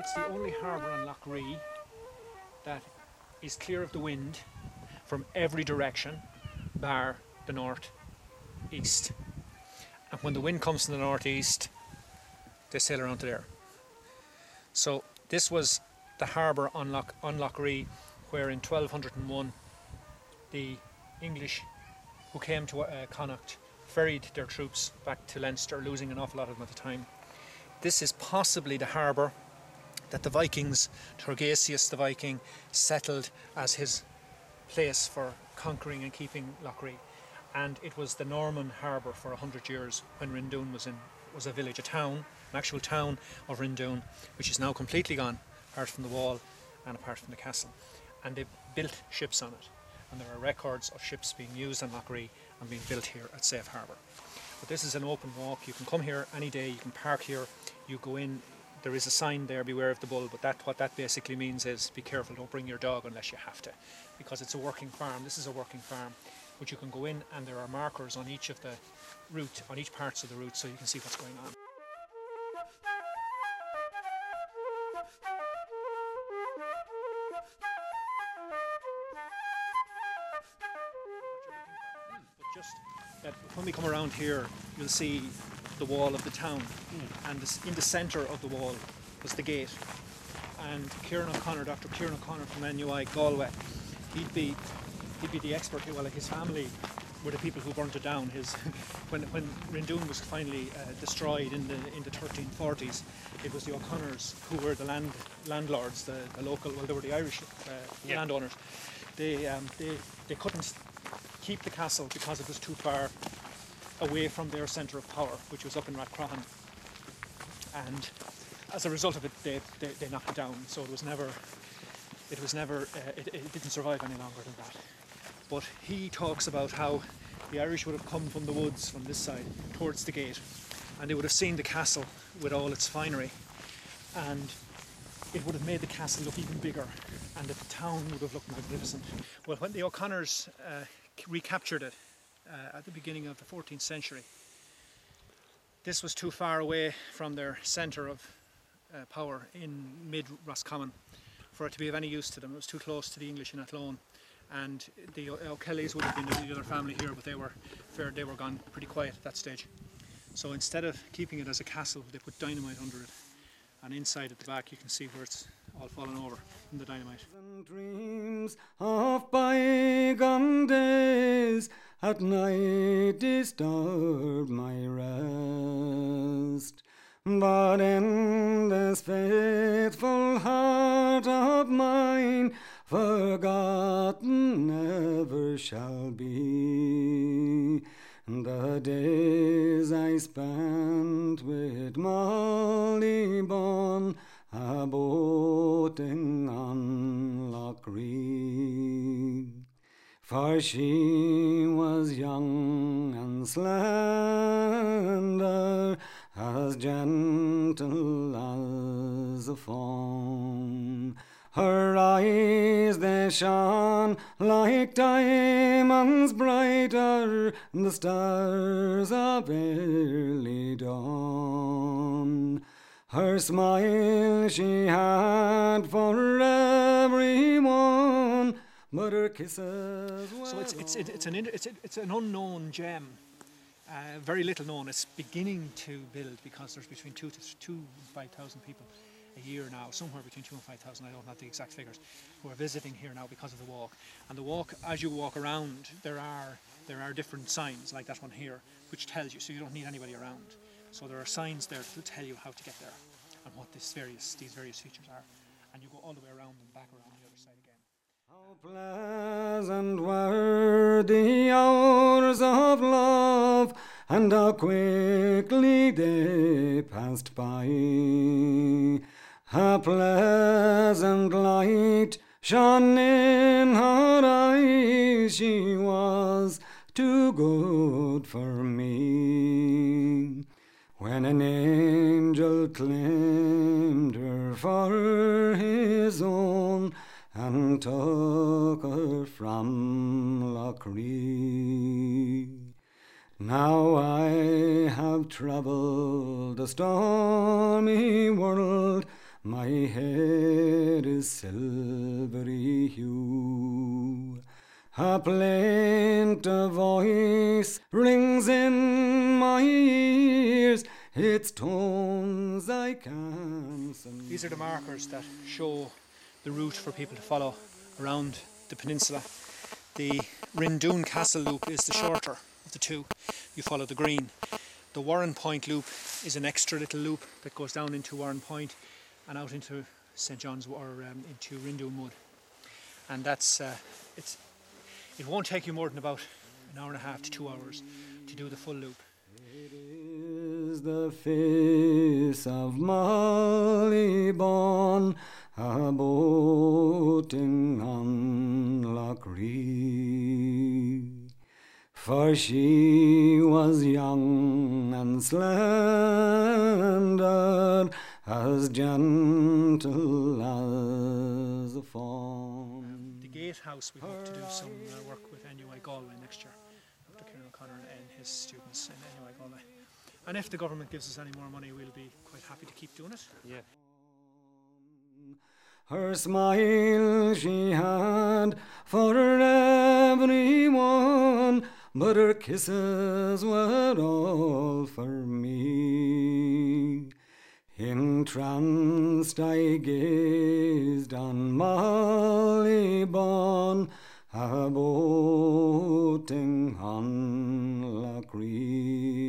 It's the only harbour on Lough Ree that is clear of the wind from every direction, bar the north east. And when the wind comes from the northeast, they sail around to there. So this was the harbour on Lough Ree, where in 1201 the English who came to Connacht ferried their troops back to Leinster, losing an awful lot of them at the time. This is possibly the harbour that the Vikings, Turgesius the Viking, settled as his place for conquering and keeping Lough Ree. And it was the Norman harbour for 100 years when Rindoon was a village, a town, an actual town of Rindoon, which is now completely gone, apart from the wall and apart from the castle. And they built ships on it. And there are records of ships being used on Lough Ree and being built here at Safe Harbour. But this is an open walk. You can come here any day, you can park here, you go in. There is a sign there, beware of the bull, but what that basically means is be careful, don't bring your dog unless you have to, because it's a working farm. This is a working farm, but you can go in and there are markers on each of the route, on each parts of the route, so you can see what's going on. But just that when we come around here, you'll see the wall of the town, and in the centre of the wall was the gate. And Kieran O'Connor, Dr. Kieran O'Connor from NUI Galway, he'd be the expert. Well, his family were the people who burnt it down. When Rindoon was finally destroyed in the 1340s, it was the O'Connors who were the landlords, the local. Well, they were the Irish landowners. They couldn't keep the castle because it was too far away from their centre of power, which was up in Roscommon, and as a result of it, they knocked it down. So it didn't survive any longer than that. But he talks about how the Irish would have come from the woods from this side towards the gate, and they would have seen the castle with all its finery, and it would have made the castle look even bigger, and the town would have looked magnificent. Well, when the O'Connors recaptured it at the beginning of the 14th century, this was too far away from their centre of power in mid-Roscommon for it to be of any use to them. It was too close to the English in Athlone, and the O'Kellys would have been the other family here, but they were gone pretty quiet at that stage. So instead of keeping it as a castle, they put dynamite under it, and inside at the back you can see where it's all fallen over from the dynamite. Dreams of bygone days at night disturb my rest, but in this faithful heart of mine, forgotten never shall be the days I spent with Molly Byrne a-boating on Lough Ree. For she was young and slender, as gentle as a fawn. Her eyes, they shone like diamonds brighter than the stars of early dawn. Her smile she had for everyone, but her kisses were So it's an unknown gem, very little known. It's beginning to build because there's between 2,000 and 5,000 people a year now, somewhere between 2,000 and 5,000. I don't have the exact figures, who are visiting here now because of the walk. And the walk, as you walk around, there are different signs like that one here, which tells you. So you don't need anybody around. So there are signs there to tell you how to get there and what these various features are. And you go all the way around and back around the other side again. How pleasant were the hours of love, and how quickly they passed by. A pleasant light shone in her eyes, she was too good for me. When an angel claimed her for his own and took her from Lough Ree. Now I have travelled the stormy world, My hair is silvery hue. A plaintive voice rings in my ears, its tones I can sing. These are the markers that show the route for people to follow around the peninsula. The Rinn Castle loop is the shorter of the two. You follow the green. The Warren Point loop is an extra little loop that goes down into Warren Point and out into St John's or into Rindoon Wood. And that's it won't take you more than about an hour and a half to 2 hours to do the full loop. It is the face of Molly Byrne, a boating on Loch Ree. For she was young and slender, as gentle as a fawn. The gatehouse, we hope to do some work with NUI Galway next year. Dr. Kieran O'Connor and his students in NUI Galway. And if the government gives us any more money, we'll be quite happy to keep doing it. Yeah. Her smile she had for everyone, but her kisses were all for me. Entranced I gazed on Molly Byrne, a boating on Loch Ree.